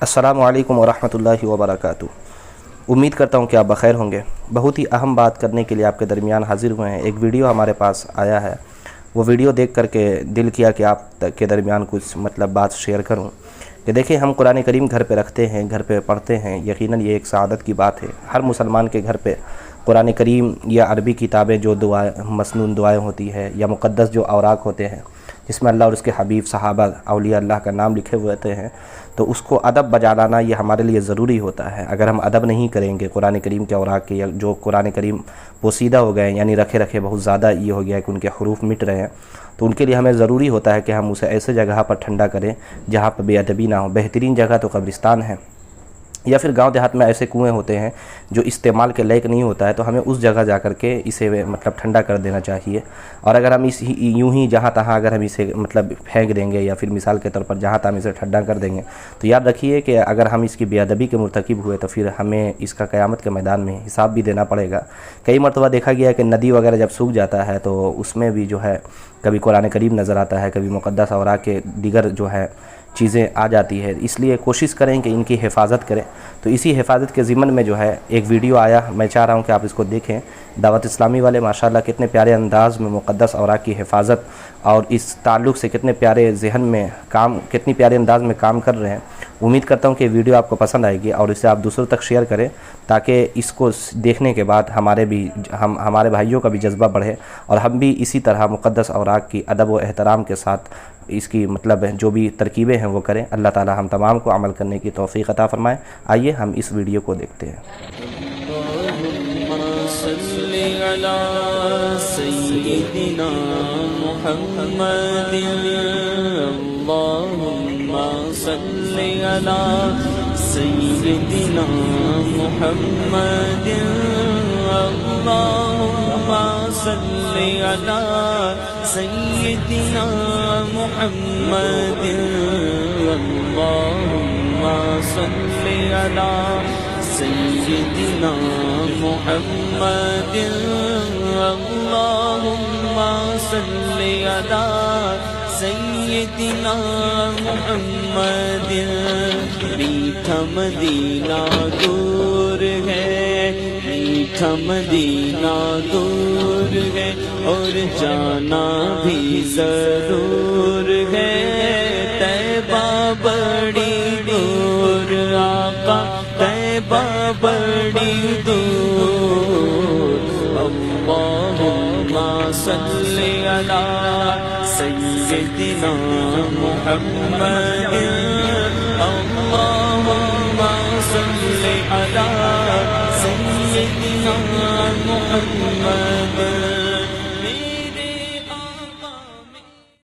السلام علیکم ورحمۃ اللہ وبرکاتہ۔ امید کرتا ہوں کہ آپ بخیر ہوں گے۔ بہت ہی اہم بات کرنے کے لیے آپ کے درمیان حاضر ہوئے ہیں۔ ایک ویڈیو ہمارے پاس آیا ہے، وہ ویڈیو دیکھ کر کے دل کیا کہ آپ کے درمیان کچھ بات شیئر کروں کہ دیکھیں، ہم قرآن کریم گھر پہ رکھتے ہیں، گھر پہ پڑھتے ہیں۔ یقیناً یہ ایک سعادت کی بات ہے۔ ہر مسلمان کے گھر پہ قرآن کریم یا عربی کتابیں جو دعائیں مسنون دعائیں ہوتی ہے، یا مقدس جو اوراق ہوتے ہیں جس میں اللہ اور اس کے حبیب صحابہ اولیاء اللہ کا نام لکھے ہوئے ہوتے ہیں، تو اس کو ادب بجا لانا یہ ہمارے لیے ضروری ہوتا ہے۔ اگر ہم ادب نہیں کریں گے قرآن کریم کے اوراق کے، یا جو قرآن کریم بوسیدہ ہو گئے ہیں، یعنی رکھے بہت زیادہ یہ ہو گیا ہے کہ ان کے حروف مٹ رہے ہیں، تو ان کے لیے ہمیں ضروری ہوتا ہے کہ ہم اسے ایسے جگہ پر ٹھنڈا کریں جہاں پر بے ادبی نہ ہو۔ بہترین جگہ تو قبرستان ہے، یا پھر گاؤں دیہات میں ایسے کنویں ہوتے ہیں جو استعمال کے لائق نہیں ہوتا ہے، تو ہمیں اس جگہ جا کر کے اسے ٹھنڈا کر دینا چاہیے۔ اور اگر ہم یوں ہی جہاں تہاں اگر ہم اسے پھینک دیں گے، یا پھر مثال کے طور پر جہاں تہاں ہم اسے ٹھنڈا کر دیں گے، تو یاد رکھیے کہ اگر ہم اس کی بے ادبی کے مرتکب ہوئے تو پھر ہمیں اس کا قیامت کے میدان میں حساب بھی دینا پڑے گا۔ کئی مرتبہ دیکھا گیا ہے کہ ندی وغیرہ جب سوکھ جاتا ہے تو اس میں بھی جو ہے کبھی قرآن کریم نظر آتا ہے، کبھی مقدس اوراق کے دیگر جو ہے چیزیں آ جاتی ہے۔ اس لیے کوشش کریں کہ ان کی حفاظت کریں۔ تو اسی حفاظت کے ضمن میں جو ہے ایک ویڈیو آیا، میں چاہ رہا ہوں کہ آپ اس کو دیکھیں۔ دعوت اسلامی والے ماشاءاللہ کتنے پیارے انداز میں مقدس اوراق کی حفاظت اور اس تعلق سے کتنے پیارے ذہن میں کتنی پیارے انداز میں کام کر رہے ہیں۔ امید کرتا ہوں کہ ویڈیو آپ کو پسند آئے گی اور اسے آپ دوسروں تک شیئر کریں، تاکہ اس کو دیکھنے کے بعد ہمارے بھائیوں کا بھی جذبہ بڑھے، اور ہم بھی اسی طرح مقدس اوراق کی ادب و احترام کے ساتھ اس کی جو بھی ترکیبیں ہیں وہ کریں۔ اللہ تعالی ہم تمام کو عمل کرنے کی توفیق عطا فرمائے۔ آئیے ہم اس ویڈیو کو دیکھتے ہیں۔ اللهم صل على سيدنا محمد، اللهم صل على سيدنا محمد، اللهم صل على سيدنا محمد، اللهم صل على سيدنا محمد، اللهم صل على سيدنا محمد۔ میٹھا مدینہ دور ہے، میٹھا مدینہ دور ہے، اور جانا بھی ضرور ہے۔ طیبہ بڑی دور آقا، طیبہ بڑی دور۔ اللہم صل علی سیدنا محمد، اللہم صل علی سیدنا محمد۔